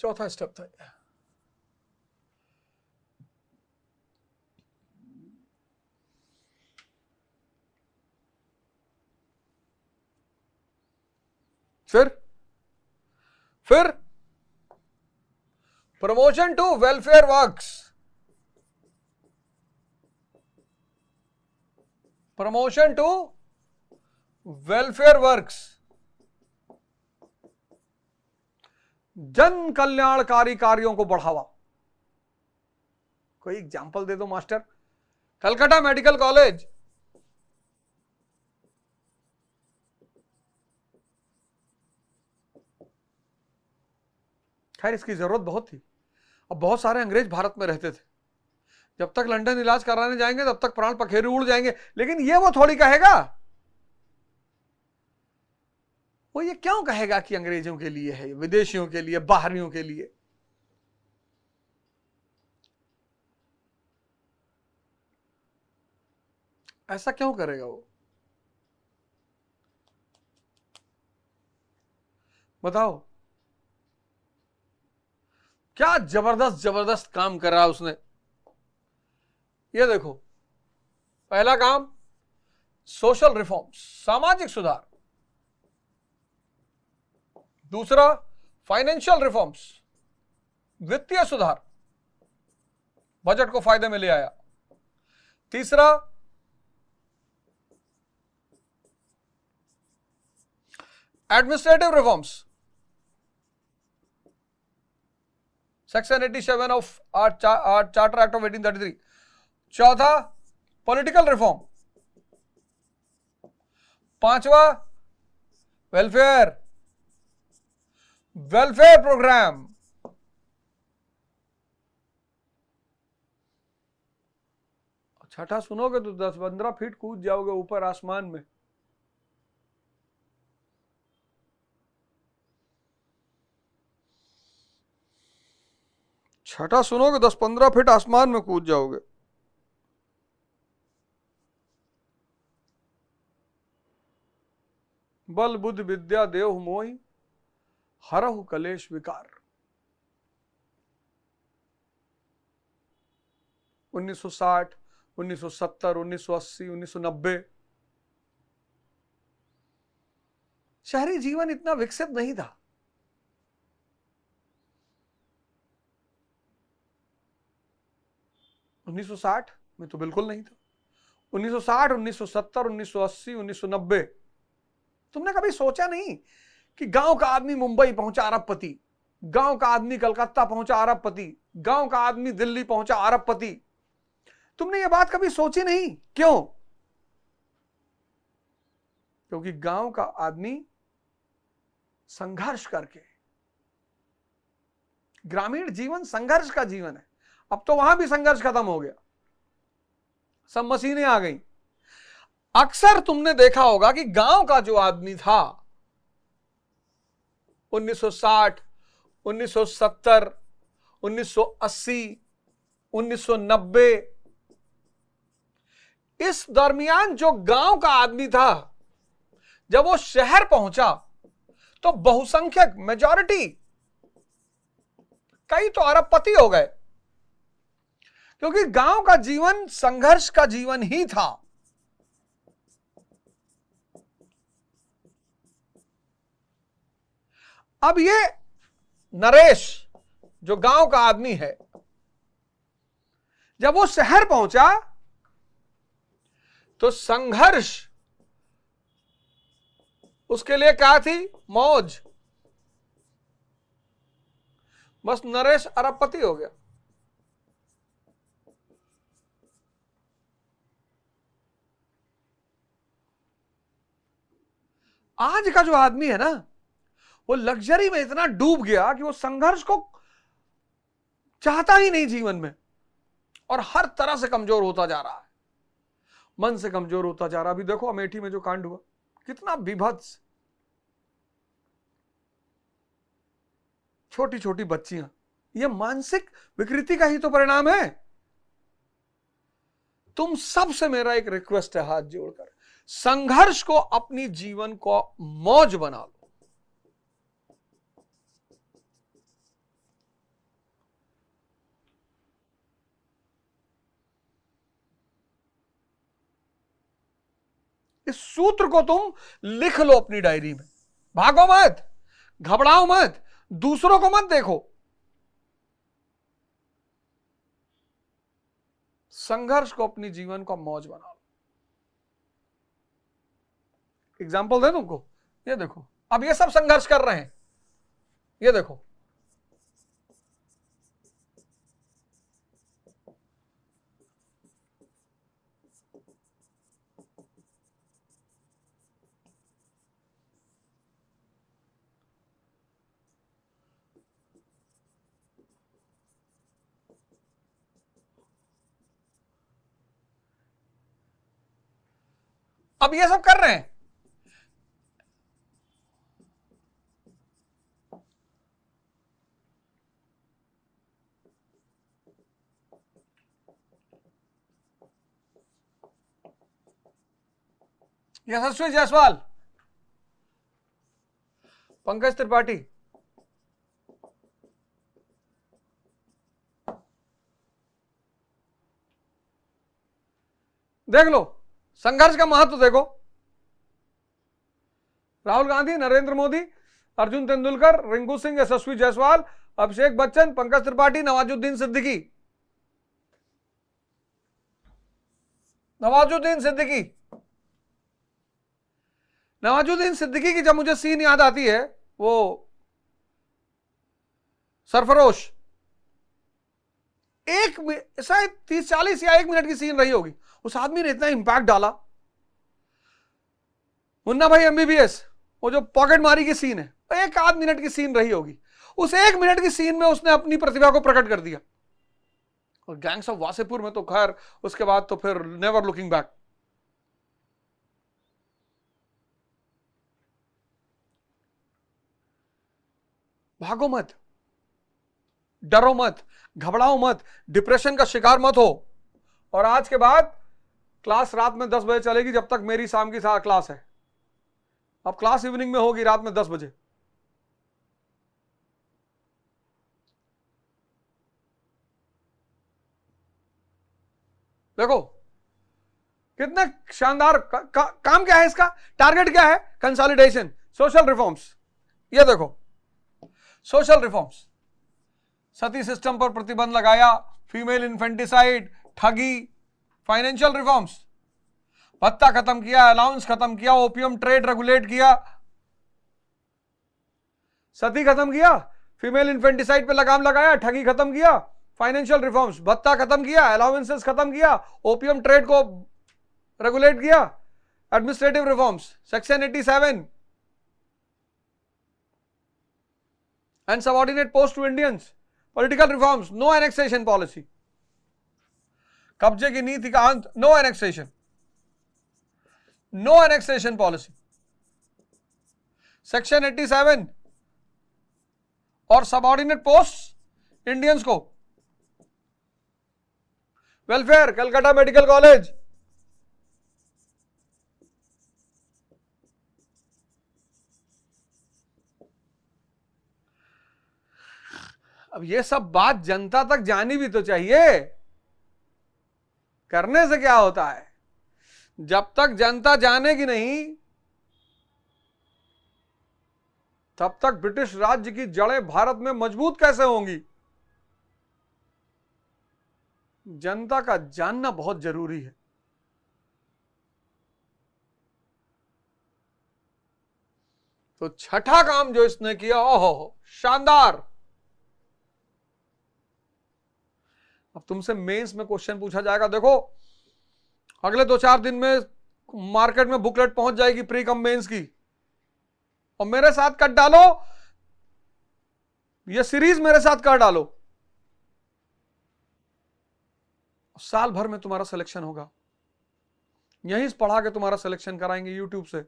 चौथा स्टेप था। फिर promotion to welfare works, promotion to welfare works, जन कल्याणकारी कार्यों को बढ़ावा। कोई एग्जांपल दे दो मास्टर। कलकत्ता मेडिकल कॉलेज, खैर इसकी जरूरत बहुत थी। अब बहुत सारे अंग्रेज भारत में रहते थे, जब तक लंदन इलाज कराने जाएंगे तब तक प्राण पखेरु उड़ जाएंगे, लेकिन ये वो थोड़ी कहेगा, वो ये क्यों कहेगा कि अंग्रेजों के लिए है, विदेशियों के लिए, बाहरियों के लिए। ऐसा क्यों करेगा वो, बताओ। क्या जबरदस्त जबरदस्त काम कर रहा है उसने। ये देखो, पहला काम सोशल रिफॉर्म्स, सामाजिक सुधार। दूसरा फाइनेंशियल रिफॉर्म्स, वित्तीय सुधार, बजट को फायदे में ले आया। तीसरा administrative reforms, section 87 of charter act of 1833। चौथा पॉलिटिकल रिफॉर्म। पांचवा वेलफेयर प्रोग्राम। छठा सुनोगे तो 10-15 फीट कूद जाओगे ऊपर आसमान में। छठा सुनोगे 10-15 फीट आसमान में कूद जाओगे। बल बुद्ध विद्या देव मोहि, हरहु कलेश विकार। 1960, 1970, 1980, 1990 शहरी जीवन इतना विकसित नहीं था। उन्नीस सौ 1960 में तो बिल्कुल नहीं था। 1960, 1970, 1980, 1990 तुमने कभी सोचा नहीं कि गांव का आदमी मुंबई पहुंचा अरबपति, गांव का आदमी कलकत्ता पहुंचा अरबपति, गांव का आदमी दिल्ली पहुंचा अरबपति। तुमने ये बात कभी सोची नहीं? क्यों? क्योंकि गांव का आदमी संघर्ष करके, ग्रामीण जीवन संघर्ष का जीवन है। अब तो वहां भी संघर्ष खत्म हो गया, सब मशीनें आ गई। अक्सर तुमने देखा होगा कि गांव का जो आदमी था 1960, 1970, 1980, 1990, इस दरमियान जो गांव का आदमी था, जब वो शहर पहुंचा तो बहुसंख्यक मेजॉरिटी, कई तो अरबपति हो गए, क्योंकि गांव का जीवन संघर्ष का जीवन ही था। अब ये नरेश जो गांव का आदमी है, जब वो शहर पहुंचा तो संघर्ष उसके लिए क्या थी? मौज। बस नरेश अरबपति हो गया। आज का जो आदमी है ना, वो लग्जरी में इतना डूब गया कि वो संघर्ष को चाहता ही नहीं जीवन में, और हर तरह से कमजोर होता जा रहा है, मन से कमजोर होता जा रहा। अभी देखो अमेठी में जो कांड हुआ, कितना विभत्स, छोटी छोटी बच्चियां, यह मानसिक विकृति का ही तो परिणाम है। तुम सबसे मेरा एक रिक्वेस्ट है, हाथ जोड़कर, संघर्ष को अपनी जीवन को मौज बना लो। इस सूत्र को तुम लिख लो अपनी डायरी में। भागो मत, घबराओ मत, दूसरों को मत देखो। संघर्ष को अपनी जीवन का मौज बना लो। एग्जाम्पल दे तुमको, ये देखो, अब ये सब संघर्ष कर रहे हैं, ये देखो, अब ये सब कर रहे हैं। यशस्वी जायसवाल, पंकज त्रिपाठी, देख लो संघर्ष का महत्व देखो। राहुल गांधी, नरेंद्र मोदी, अर्जुन तेंदुलकर, रिंकू सिंह, यशस्वी जायसवाल, अभिषेक बच्चन, पंकज त्रिपाठी, नवाजुद्दीन सिद्दीकी। नवाजुद्दीन सिद्दीकी, नवाजुद्दीन सिद्दीकी की जब मुझे सीन याद आती है, वो सरफरोश, एक शायद 30-40 या 1 मिनट की सीन रही होगी, उस आदमी ने इतना इंपैक्ट डाला। मुन्ना भाई एमबीबीएस, वो जो पॉकेट मारी की सीन है, 1 आध मिनट की सीन रही होगी, उस 1 मिनट की सीन में उसने अपनी प्रतिभा को प्रकट कर दिया। और गैंग्स ऑफ वासेपुर में तो खैर उसके बाद तो फिर नेवर लुकिंग बैक। भागो मत, डरो मत, घबराओ मत, डिप्रेशन का शिकार मत हो। और आज के बाद क्लास रात में 10 बजे चलेगी, जब तक मेरी शाम की क्लास है। अब क्लास इवनिंग में होगी रात में 10 बजे। देखो कितना शानदार काम क्या है इसका, टारगेट क्या है, कंसोलिडेशन, सोशल रिफॉर्म्स। ये देखो सोशल रिफॉर्म्स, सती सिस्टम पर प्रतिबंध लगाया, फीमेल इन्फेंटिसाइड, ठगी, फाइनेंशियल रिफॉर्म्स, भत्ता खत्म किया, अलाउंस खत्म किया, ओपियम ट्रेड रेगुलेट किया, सती खत्म किया, फीमेल इन्फेंटिसाइड पे लगाम लगाया, ठगी खत्म किया, फाइनेंशियल रिफॉर्म्स, भत्ता खत्म किया, अलाउंसेस खत्म किया, ओपियम ट्रेड को रेगुलेट किया, administrative reforms, section 87 and subordinate post to Indians, political reforms, no annexation policy, कब्जे की नीति का अंत, no annexation, no annexation policy, section 87 और subordinate posts Indians को, वेलफेयर, कलकत्ता मेडिकल कॉलेज, अब ये सब बात जनता तक जानी भी तो चाहिए। करने से क्या होता है, जब तक जनता जानेगी नहीं तब तक ब्रिटिश राज्य की जड़ें भारत में मजबूत कैसे होंगी। जनता का जानना बहुत जरूरी है। तो छठा काम जो इसने किया, ओहो शानदार, अब तुमसे मेंस में क्वेश्चन पूछा जाएगा, देखो अगले 2-4 दिन में मार्केट में बुकलेट पहुंच जाएगी प्री कम मेंस की, और मेरे साथ कर डालो, ये सीरीज मेरे साथ कर डालो, साल भर में तुम्हारा सिलेक्शन होगा। यहीं से पढ़ा के तुम्हारा सिलेक्शन कराएंगे यूट्यूब से।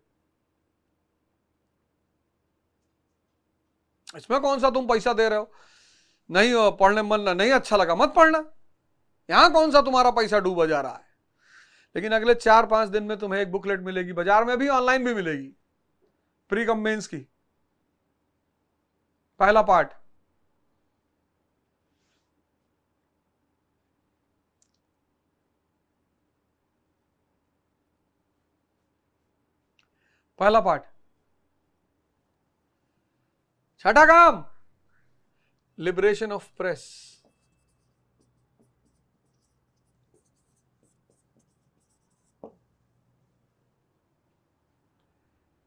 इसमें कौन सा तुम पैसा दे रहे हो, नहीं पढ़ने मन नहीं अच्छा लगा मत पढ़ना, यहां कौन सा तुम्हारा पैसा डूबा जा रहा है। लेकिन अगले 4-5 दिन में तुम्हें एक बुकलेट मिलेगी, बाजार में भी ऑनलाइन भी मिलेगी, प्री कम मेंस की पहला पार्ट। पहला पार्ट। छठा काम, लिबरेशन ऑफ प्रेस।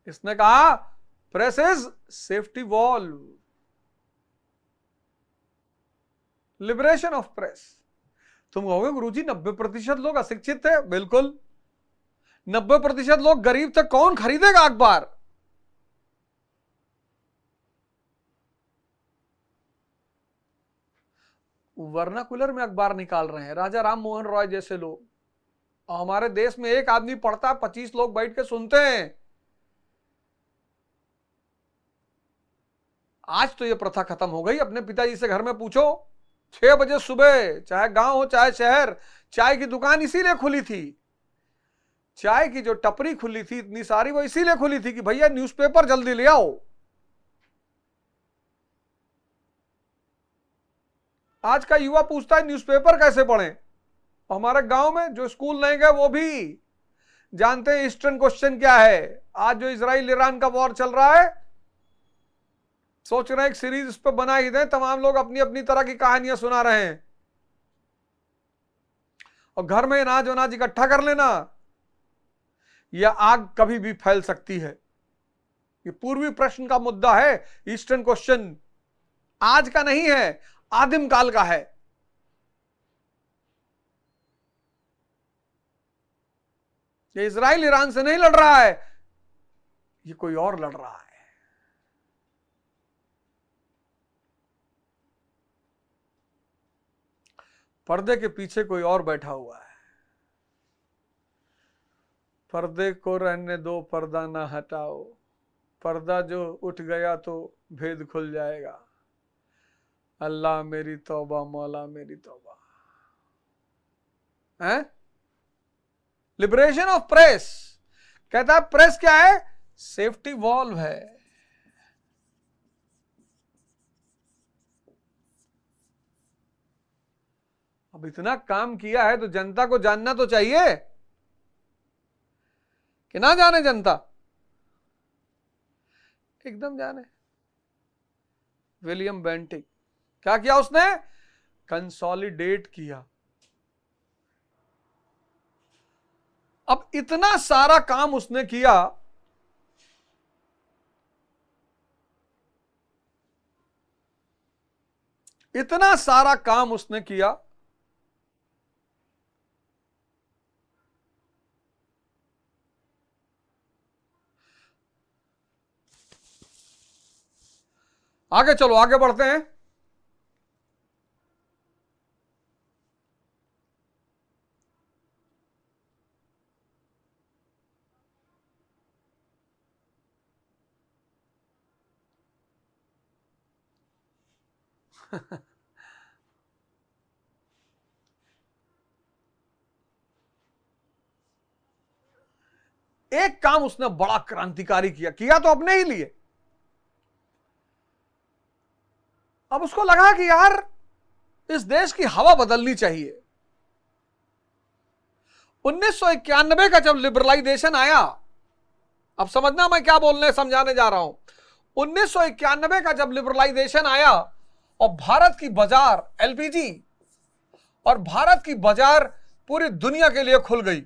इसने कहा press is safety valve, liberation of press. तुम कहोगे गुरुजी 90% लोग अशिक्षित थे, बिल्कुल 90% लोग गरीब थे, कौन खरीदेगा अखबार। वर्नाकुलर में अखबार निकाल रहे हैं राजा राम मोहन रॉय जैसे लोग, और हमारे देश में एक आदमी पढ़ता है, 25 लोग बैठ के सुनते हैं। आज तो ये प्रथा खत्म हो गई। अपने पिताजी से घर में पूछो, 6 बजे सुबह, चाहे गांव हो चाहे शहर, चाय की दुकान इसीलिए खुली थी, चाय की जो टपरी खुली थी इतनी सारी, वो इसीलिए खुली थी कि भैया न्यूज़पेपर जल्दी ले आओ। आज का युवा पूछता है न्यूज़पेपर कैसे पढ़ें। हमारे गांव में जो स्कूल नहीं गए वो भी जानते हैं ईस्टर्न क्वेश्चन क्या है। आज जो इजराइल ईरान का वॉर चल रहा है, सोच रहे हैं एक सीरीज इस पर बना ही दें, तमाम लोग अपनी अपनी तरह की कहानियां सुना रहे हैं, और घर में अनाज वनाज इकट्ठा कर लेना, यह आग कभी भी फैल सकती है। ये पूर्वी प्रश्न का मुद्दा है, ईस्टर्न क्वेश्चन आज का नहीं है, आदिम काल का है। ये इजराइल ईरान से नहीं लड़ रहा है, ये कोई और लड़ रहा है। पर्दे के पीछे कोई और बैठा हुआ है। पर्दे को रहने दो, पर्दा ना हटाओ, पर्दा जो उठ गया तो भेद खुल जाएगा। अल्लाह मेरी तौबा, मौला मेरी तौबा। हैं? लिबरेशन ऑफ प्रेस कहता है प्रेस क्या है, सेफ्टी वॉल्व है। अब इतना काम किया है तो जनता को जानना तो चाहिए कि ना जाने जनता, एकदम जाने। विलियम बेंटिक क्या किया उसने, कंसोलिडेट किया। अब इतना सारा काम उसने किया, इतना सारा काम उसने किया, आगे चलो आगे बढ़ते हैं। एक काम उसने बड़ा क्रांतिकारी किया तो अपने ही लिए। अब उसको लगा कि यार इस देश की हवा बदलनी चाहिए। 1991 का जब लिबरलाइजेशन आया, अब समझना मैं क्या बोलने समझाने जा रहा हूं। 1991 का जब लिबरलाइजेशन आया और भारत की बाजार एलपीजी और भारत की बाजार पूरी दुनिया के लिए खुल गई।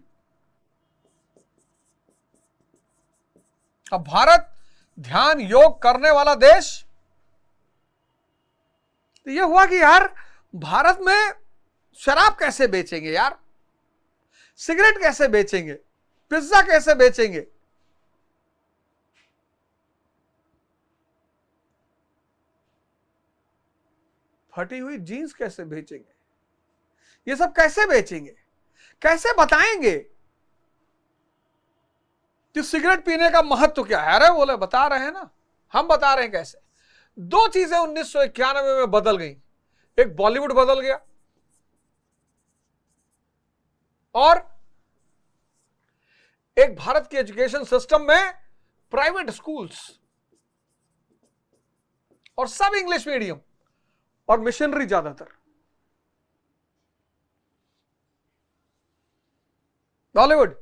अब भारत ध्यान योग करने वाला देश, तो यह हुआ कि यार भारत में शराब कैसे बेचेंगे यार, सिगरेट कैसे बेचेंगे, पिज्जा कैसे बेचेंगे, फटी हुई जीन्स कैसे बेचेंगे, ये सब कैसे बेचेंगे, कैसे बताएंगे कि सिगरेट पीने का महत्व क्या है? अरे बोले बता रहे हैं ना, हम बता रहे हैं कैसे। दो चीजें 1991 में बदल गई, एक बॉलीवुड बदल गया और एक भारत के एजुकेशन सिस्टम में प्राइवेट स्कूल्स और सब इंग्लिश मीडियम और मिशनरी ज्यादातर। बॉलीवुड,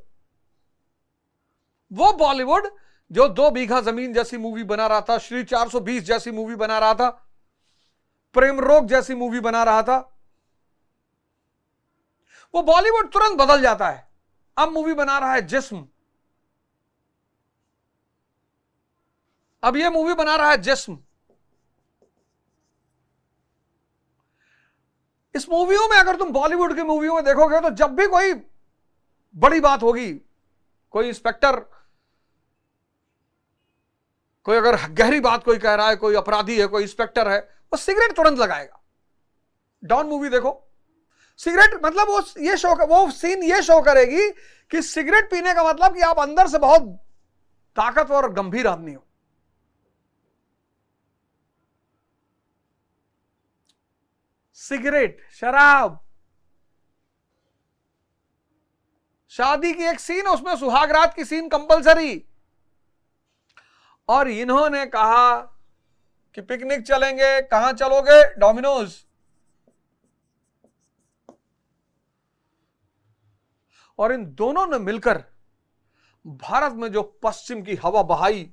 वो बॉलीवुड जो 2 बीघा जमीन जैसी मूवी बना रहा था, श्री 420 जैसी मूवी बना रहा था, प्रेम रोग जैसी मूवी बना रहा था, वो बॉलीवुड तुरंत बदल जाता है। अब मूवी बना रहा है जिस्म, अब ये मूवी बना रहा है जिस्म। इस मूवियों में अगर तुम बॉलीवुड की मूवियों में देखोगे तो जब भी कोई बड़ी बात होगी, कोई इंस्पेक्टर, कोई अगर गहरी बात कोई कह रहा है, कोई अपराधी है, कोई इंस्पेक्टर है, वो सिगरेट तुरंत लगाएगा। डॉन मूवी देखो, सिगरेट मतलब वो सीन ये शो करेगी कि सिगरेट पीने का मतलब कि आप अंदर से बहुत ताकतवर और गंभीर आदमी हो। सिगरेट, शराब, शादी की एक सीन, उसमें सुहागरात की सीन कंपलसरी, और इन्होंने कहा कि पिकनिक चलेंगे। कहां चलोगे? डोमिनोज। और इन दोनों ने मिलकर भारत में जो पश्चिम की हवा बहाई,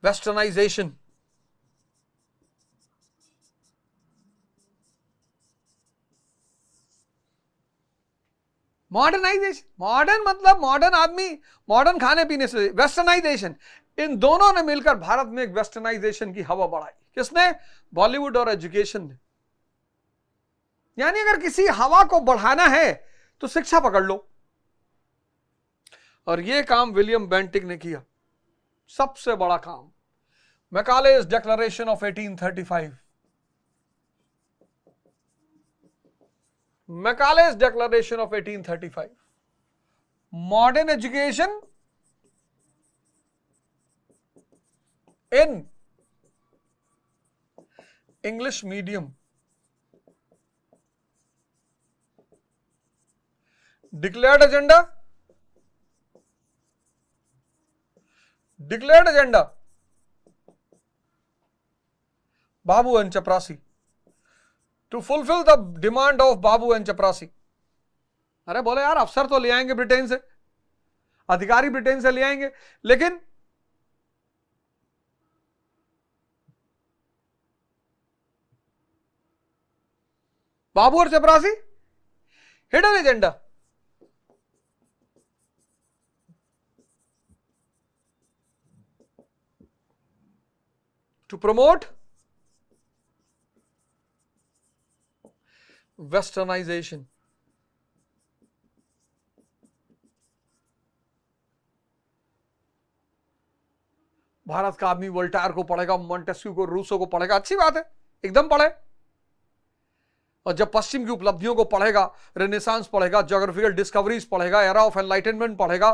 वेस्टर्नाइजेशन, मॉडर्नाइजेशन, मॉडर्न मतलब मॉडर्न आदमी, मॉडर्न खाने पीने से, वेस्टर्नाइजेशन, इन दोनों ने मिलकर भारत में एक वेस्टर्नाइजेशन की हवा बढ़ाई। किसने? बॉलीवुड और एजुकेशन ने। यानी अगर किसी हवा को बढ़ाना है तो शिक्षा पकड़ लो, और यह काम विलियम बेंटिक ने किया, सबसे बड़ा काम। Macaulay's declaration of 1835, Macaulay's declaration of 1835, modern education in English medium, declared agenda, declared agenda babu and chaprasi, to fulfil the demand of babu and chaprasi. अरे बोले यार अफसर तो ले आएंगे ब्रिटेन से, अधिकारी ब्रिटेन से ले आएंगे, लेकिन बाबू और चपरासी, hidden agenda. To promote westernization. भारत का आदमी वोल्टायर को पढ़ेगा, मॉन्टेस्क्यू को, रूसो को पढ़ेगा, अच्छी बात है, एकदम पढ़े। और जब पश्चिम की उपलब्धियों को पढ़ेगा, रेनेसांस पढ़ेगा, ज्योग्राफिकल डिस्कवरीज पढ़ेगा, एरा ऑफ एनलाइटनमेंट पढ़ेगा,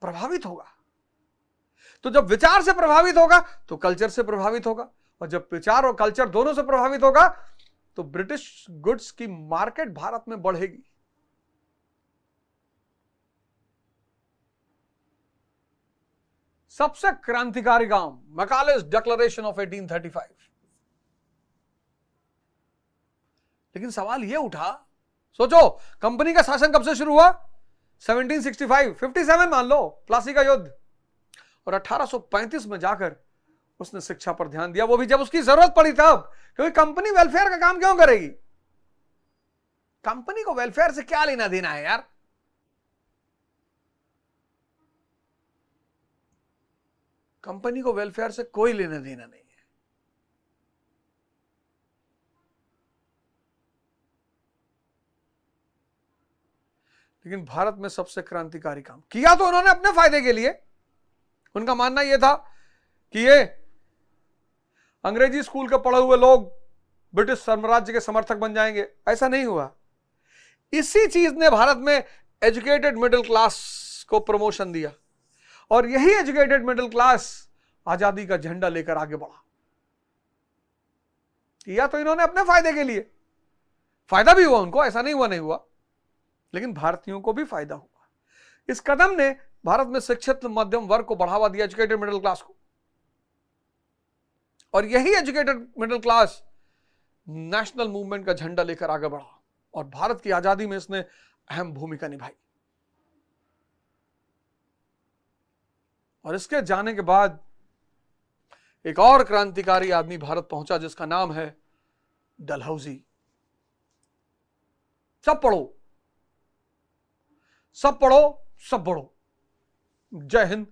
प्रभावित होगा। तो जब विचार से प्रभावित होगा तो कल्चर से प्रभावित होगा, और जब विचार और कल्चर दोनों से प्रभावित होगा तो ब्रिटिश गुड्स की मार्केट भारत में बढ़ेगी। सबसे क्रांतिकारी काम, मैकालेस डिक्लेरेशन ऑफ 1835। लेकिन सवाल यह उठा, सोचो कंपनी का शासन कब से शुरू हुआ? 1765, 57 मान लो, प्लासी का युद्ध, और 1835 में जाकर उसने शिक्षा पर ध्यान दिया, वो भी जब उसकी जरूरत पड़ी तब। क्योंकि कंपनी वेलफेयर का काम क्यों करेगी? कंपनी को वेलफेयर से क्या लेना देना है यार? कंपनी को वेलफेयर से कोई लेना देना नहीं है। लेकिन भारत में सबसे क्रांतिकारी काम किया तो उन्होंने अपने फायदे के लिए। उनका मानना यह था कि ये अंग्रेजी स्कूल के पढ़े हुए लोग ब्रिटिश साम्राज्य के समर्थक बन जाएंगे। ऐसा नहीं हुआ। इसी चीज ने भारत में एजुकेटेड मिडिल क्लास को प्रमोशन दिया और यही एजुकेटेड मिडिल क्लास आजादी का झंडा लेकर आगे बढ़ा। किया तो इन्होंने अपने फायदे के लिए, फायदा भी हुआ उनको, ऐसा नहीं हुआ नहीं हुआ, लेकिन भारतीयों को भी फायदा हुआ। इस कदम ने भारत में शिक्षित मध्यम वर्ग को बढ़ावा दिया, एजुकेटेड मिडिल क्लास को, और यही educated middle class national movement का झंडा लेकर आगे बढ़ा और भारत की आजादी में इसने अहम भूमिका निभाई। और इसके जाने के बाद एक और क्रांतिकारी आदमी भारत पहुंचा जिसका नाम है डलहौजी। सब पढ़ो, सब पढ़ो, सब बढ़ो। जय हिंद,